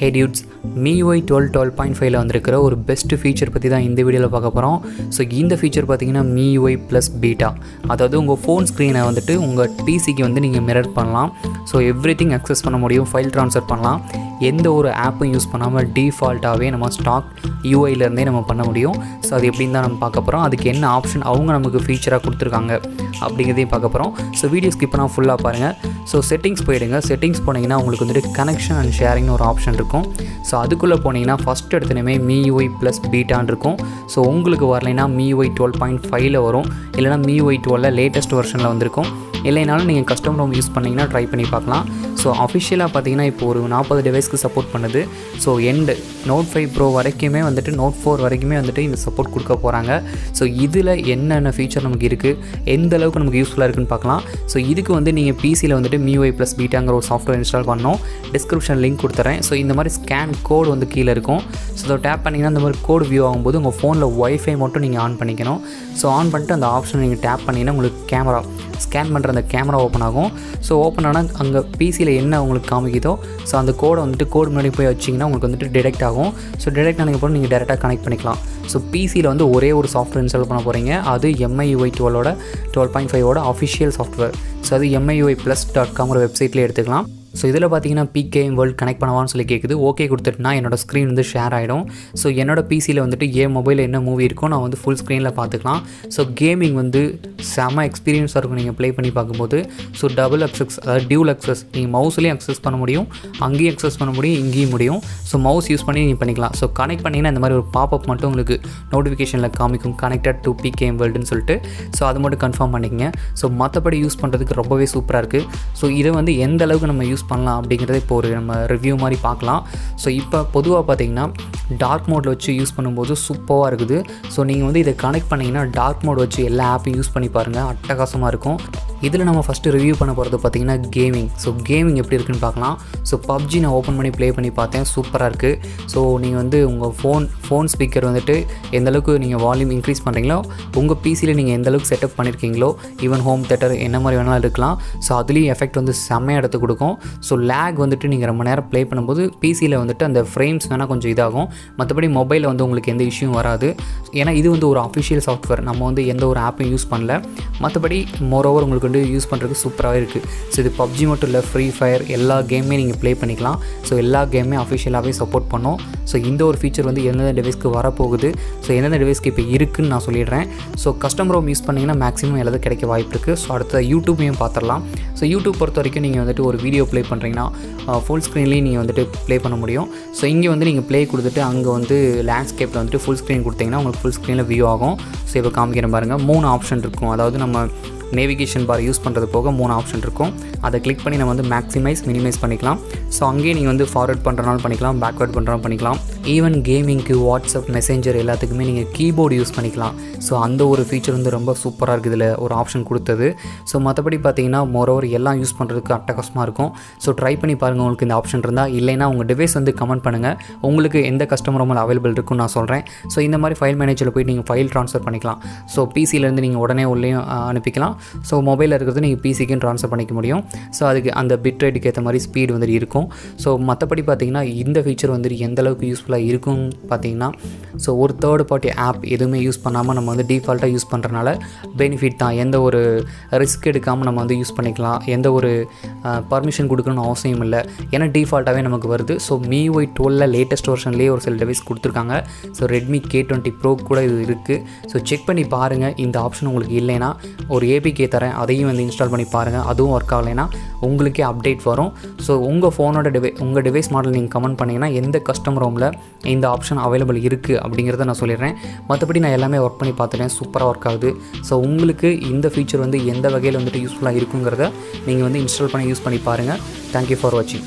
Hey dudes, MIUI 12.5 வந்திருக்கிற ஒரு best feature பற்றி தான் இந்த வீடியோவில் பார்க்க போகிறோம். ஸோ இந்த ஃபீச்சர் பார்த்தீங்கன்னா MIUI ப்ளஸ் பீட்டா, அதாவது உங்கள் ஃபோன் ஸ்க்ரீனை வந்துட்டு உங்கள் பிசிக்கு வந்து நீங்கள் மிரர் பண்ணலாம். ஸோ எவ்ரிதிங் அக்சஸ் பண்ண முடியும், ஃபைல் ட்ரான்ஸ்ஃபர் பண்ணலாம். எந்த ஒரு ஆப்பும் யூஸ் பண்ணாமல் டிஃபால்ட்டாகவே நம்ம ஸ்டாக் யூஐலேருந்தே நம்ம பண்ண முடியும். ஸோ அது எப்படின்னு தான் நம்ம பார்க்க போகிறோம். அதுக்கு என்ன ஆப்ஷன் அவங்க நமக்கு ஃபீச்சராக கொடுத்துருக்காங்க அப்படிங்கிறதையும் பார்க்க போகிறோம். ஸோ வீடியோ ஸ்கிப் பண்ணால் ஃபுல்லாக பாருங்கள். ஸோ செட்டிங்ஸ் போயிடுங்க. செட்டிங்ஸ் போனீங்கன்னா உங்களுக்கு வந்துட்டு கனெக்ஷன் அண்ட் ஷேரிங்னு ஒரு ஆப்ஷன் இருக்கும். ஸோ அதுக்குள்ளே போனீங்கன்னா ஃபஸ்ட் எடுத்துனமே MIUI ப்ளஸ் பீட்டான் இருக்கும். ஸோ உங்களுக்கு வரலைன்னா MIUI 12.5 வரும், இல்லைனா MIUI 12 லேட்டஸ்ட் வெர்ஷனில் வந்திருக்கும். இல்லைனாலும் நீங்கள் கஸ்டம் ரோம் யூஸ் பண்ணிங்கன்னா ட்ரை பண்ணி பார்க்கலாம். ஸோ அஃபிஷியலாக பார்த்தீங்கன்னா இப்போ ஒரு 40 டிவைஸ்க்கு சப்போர்ட் பண்ணுது. ஸோ Note 5 Pro வரைக்குமே வந்துட்டு Note 4 வரைக்குமே வந்துட்டு இந்த சப்போர்ட் கொடுக்க போகிறாங்க. ஸோ இதில் என்னென்ன ஃபீச்சர் நமக்கு இருக்குது, எந்த அளவுக்கு நமக்கு யூஸ்ஃபுல்லாக இருக்குன்னு பார்க்கலாம். ஸோ இதுக்கு வந்து நீங்கள் பிசியில் வந்துட்டு MIUI ப்ளஸ் பீட்டாங்கிற ஒரு சாஃப்ட்வேர் இன்ஸ்டால் பண்ணணும். டிஸ்கிரிப்ஷன் லிங்க் கொடுத்துறேன். ஸோ இந்த மாதிரி ஸ்கேன் கோடு வந்து கீழே இருக்கும். ஸோ அதை டேப் பண்ணிங்கன்னா இந்த மாதிரி கோடு வியூ ஆகும்போது உங்கள் ஃபோனில் ஒய்ஃபை மட்டும் நீங்கள் ஆன் பண்ணிக்கணும். ஸோ ஆன் பண்ணிட்டு அந்த ஆப்ஷன் நீங்கள் டேப் பண்ணிங்கன்னா உங்களுக்கு கேமரா ஸ்கேன் பண்ணுற அந்த கேமரா ஓப்பன் ஆகும். ஸோ ஓப்பன் ஆனால் அங்கே பிசியில் என்ன உங்களுக்கு காமிக்குதோ ஸோ அந்த கோடை வந்துட்டு கோடு முன்னாடி போய் வச்சிங்கன்னா உங்களுக்கு வந்துட்டு டிடெக்ட் ஆகும். ஸோ டிடெக்ட் ஆனதுக்கப்புறம் நீங்கள் டேரெக்டாக கனெக்ட் பண்ணிக்கலாம். ஸோ பிசியில் வந்து ஒரே ஒரு சாஃப்ட்வேர் இன்ஸ்டால் பண்ண போகிறீங்க. அது MIUI 12.5 அஃபிஷியல் சாஃப்ட்வேர். ஸோ அது MIUI+.com வெப்சைட்லேயே எடுத்துக்கலாம். ஸோ இதில் பார்த்தீங்கன்னா PKM வேர்ல்டு கனெக்ட் பண்ணவான்னு சொல்லி கேட்குது. ஓகே கொடுத்துட்டுனா என்னோடய ஸ்க்ரீன் வந்து ஷேர் ஆகிடும். ஸோ என்னோடய பிசியில் வந்துட்டு என் மொபைலில் என்ன மூவி இருக்கோ நான் வந்து ஃபுல் ஸ்க்ரீனில் பார்த்துக்கலாம். ஸோ கேமிங் வந்து செம எக்ஸ்பீரியன்ஸாக இருக்கும் நீங்கள் ப்ளே பண்ணி பார்க்கும்போது. ஸோ டபுள் அக்சஸ், அதாவது டியூல் அக்சஸ், நீங்கள் மவுஸ்லேயும் அக்சஸ் பண்ண முடியும், அங்கேயும் அக்சஸ் பண்ண முடியும், இங்கேயும் முடியும். ஸோ மவுஸ் யூஸ் பண்ணி நீங்கள் பண்ணிக்கலாம். ஸோ கனெக்ட் பண்ணிங்கன்னா இந்த மாதிரி ஒரு பாப்அப் மட்டும் உங்களுக்கு நோட்டிஃபிகேஷனில் காமிக்கும், கனெக்டட் டு PKM வேர்ல்டுன்னு சொல்லிட்டு. ஸோ அது மட்டும் கன்ஃபார்ம் பண்ணிக்கங்க. ஸோ மற்றபடி யூஸ் பண்ணுறதுக்கு ரொம்பவே சூப்பராக இருக்குது. ஸோ இதை வந்து எந்த அளவுக்கு நம்ம யூஸ் பண்ணலாம் அப்படிங்கிறத இப்போ ஒரு நம்ம ரிவ்யூ மாதிரி பார்க்கலாம். ஸோ இப்போ பொதுவாக பார்த்தீங்கன்னா டார்க் மோடில் வச்சு யூஸ் பண்ணும்போது சூப்பராக இருக்குது. ஸோ நீங்கள் வந்து இதை கனெக்ட் பண்ணிங்கன்னா டார்க் மோட் வச்சு எல்லா ஆப்பையும் யூஸ் பண்ணி பாருங்கள், அட்டகாசமாக இருக்கும். இதில் நம்ம ஃபஸ்ட்டு ரிவ்யூ பண்ண போகிறது பார்த்திங்கன்னா கேமிங். ஸோ கேமிங் எப்படி இருக்குன்னு பார்க்கலாம். ஸோ PUBG நான் ஓப்பன் பண்ணி ப்ளே பண்ணி பார்த்தேன், சூப்பராக இருக்குது. ஸோ நீங்கள் வந்து உங்கள் ஃபோன் ஸ்பீக்கர் வந்துட்டு எந்தளவுக்கு நீங்கள் வால்யூம் இன்க்ரீஸ் பண்ணுறீங்களோ, உங்கள் பிசியில் நீங்கள் எந்தளவுக்கு செட்டப் பண்ணியிருக்கீங்களோ, ஈவன் ஹோம் தேட்டர் என்ன மாதிரி வேணாலும் இருக்கலாம். ஸோ அதுலேயும் எஃபெக்ட் வந்து செம்மையாக எடுத்து கொடுக்கும். ஸோ லேக் வந்துட்டு நீங்கள் ரொம்ப நேரம் ப்ளே பண்ணும்போது பிசியில் வந்துட்டு அந்த ஃப்ரேம்ஸ் வேணால் கொஞ்சம் இதாகும். மற்றபடி மொபைலில் வந்து உங்களுக்கு எந்த இஷ்யூவும் வராது. ஏன்னா இது வந்து ஒரு அஃபிஷியல் சாஃப்ட்வேர், நம்ம வந்து எந்த ஒரு ஆப்பையும் யூஸ் பண்ணல. மற்றபடி மோரோவர் உங்களுக்கு வந்து யூஸ் பண்ணுறதுக்கு சூப்பராகவே இருக்குது. ஸோ இது PUBG மட்டும் இல்லை, ஃப்ரீ ஃபயர் எல்லா கேமே நீங்கள் ப்ளே பண்ணிக்கலாம். ஸோ எல்லா கேமே அஃபிஷியலாகவே சப்போர்ட் பண்ணோம். ஸோ இந்த ஒரு ஃபீச்சர் வந்து எந்தெந்த டிவைஸ்க்கு வரப்போகுது, ஸோ எந்தெந்த டிவைஸ்க்கு இப்போ இருக்குதுன்னு நான் சொல்லிடுறேன். ஸோ கஸ்டம் ரோம் யூஸ் பண்ணிங்கன்னா மேக்ஸிமம் எல்லாத்தையும் கிடைக்க வாய்ப்பு இருக்குது. ஸோ அடுத்த யூடியூப்பையும் பார்த்துடலாம். ஸோ யூடியூப் பொறுத்த வரைக்கும் நீங்கள் வந்துட்டு ஒரு வீடியோ ப்ளே பண்ணுறீங்கன்னா ஃபுல் ஸ்க்ரீன்லேயும் நீங்கள் வந்துட்டு ப்ளே பண்ண முடியும். ஸோ இங்கே வந்து நீங்கள் ப்ளே கொடுத்துட்டு அங்கே வந்து லேண்ட்ஸ்கேப்பில் வந்துட்டு ஃபுல் ஸ்க்ரீன் கொடுத்தீங்கன்னா உங்களுக்கு ஃபுல் ஸ்க்ரீனில் வியூ ஆகும். ஸோ இப்போ காமிக்கிறேன் பாருங்கள், 3 ஆப்ஷன் இருக்கும். அதாவது நம்ம நேவிகேஷன் பார் யூஸ் பண்ணுறது போக 3 ஆப்ஷன் இருக்கும். அதை கிளிக் பண்ணி நம்ம வந்து மேக்ஸிமைஸ், மினிமைஸ் பண்ணிக்கலாம். ஸோ அங்கேயே நீங்கள் வந்து ஃபார்வர்ட் பண்ணுறனாலும் பண்ணிக்கலாம், பேக்வேர்ட் பண்ணுறனாலும் பண்ணிக்கலாம். ஈவன் கேமிங்க்கு, வாட்ஸ்அப், மெசேஞ்சர் எல்லாத்துக்குமே நீங்கள் கீபோர்டு யூஸ் பண்ணிக்கலாம். ஸோ அந்த ஒரு ஃபீச்சர் வந்து ரொம்ப சூப்பராக இருக்குது இதில் ஒரு ஆப்ஷன் கொடுத்தது. ஸோ மற்றபடி பார்த்தீங்கன்னா மோரோவர் எல்லாம் யூஸ் பண்ணுறதுக்கு அட்டகாசமாக இருக்கும். ஸோ ட்ரை பண்ணி பாருங்கள் உங்களுக்கு இந்த ஆப்ஷன் இருந்தால். இல்லைனா உங்கள் டிவைஸ் வந்து கமெண்ட் பண்ணுங்கள், உங்களுக்கு எந்த கஸ்டமர் ரொம்ப அவைலபிள் இருக்குன்னு நான் சொல்கிறேன். ஸோ இந்த மாதிரி ஃபைல் மேனேஜரில் போய்ட்டு நீங்கள் ஃபைல் ட்ரான்ஸ்ஃபர் பண்ணிக்கலாம். ஸோ பிசியிலேருந்து நீங்கள் உடனே உள்ளேயும் அனுப்பிக்கலாம். ஸோ மொபைலில் இருக்கிறது நீங்கள் பிசிக்கும் ட்ரான்ஸ்ஃபர் பண்ணிக்க முடியும். ஸோ அதுக்கு அந்த பிட் ரேட்டுக்கு ஏற்ற மாதிரி ஸ்பீடு வந்துட்டு இருக்கும். ஸோ மற்றபடி பார்த்தீங்கன்னா இந்த ஃபீச்சர் வந்துட்டு எந்தளவுக்கு யூஸ்ஃபுல்லாக இருக்கும் பார்த்தீங்கன்னா, ஸோ ஒரு தேர்ட் பார்ட்டி ஆப் எதுவுமே யூஸ் பண்ணாமல் நம்ம வந்து டிஃபால்ட்டாக யூஸ் பண்ணுறனால பெனிஃபிட் தான். எந்த ஒரு ரிஸ்க் எடுக்காமல் நம்ம வந்து யூஸ் பண்ணிக்கலாம். எந்த ஒரு பர்மிஷன் கொடுக்கணும்னு அவசியம் இல்லை, ஏன்னா டிஃபால்ட்டாகவே நமக்கு வருது. ஸோ MIUI 12 லேட்டஸ்ட் வெர்ஷன்லேயே ஒரு சில டிவைஸ் கொடுத்துருக்காங்க. ஸோ Redmi K20 Pro கூட இது இருக்குது. ஸோ செக் பண்ணி பாருங்கள். இந்த ஆப்ஷன் உங்களுக்கு இல்லைன்னா ஒரு APK தரேன், அதையும் வந்து இன்ஸ்டால் பண்ணி பாருங்கள். அதுவும் ஒர்க் ஆகலைன்னா உங்களுக்கே அப்டேட் வரும். ஸோ உங்கள் ஃபோனோட உங்கள் டிவைஸ் மாடல் நீங்கள் கமெண்ட் பண்ணிங்கன்னா எந்த கஸ்டம் ரோமில் இந்த ஆப்ஷன் அவைலபிள் இருக்குது அப்படிங்கிறத நான் சொல்லிடுறேன். மற்றபடி நான் எல்லாமே ஒர்க் பண்ணி பார்த்துட்டேன், சூப்பராக ஒர்க் ஆகுது. ஸோ உங்களுக்கு இந்த ஃபீச்சர் வந்து எந்த வகையில் வந்துட்டு யூஸ்ஃபுல்லாக இருக்குங்கிறத நீங்கள் வந்து இன்ஸ்டால் பண்ணி யூஸ் பண்ணி பாருங்கள். தேங்க்யூ ஃபார் வாட்சிங்.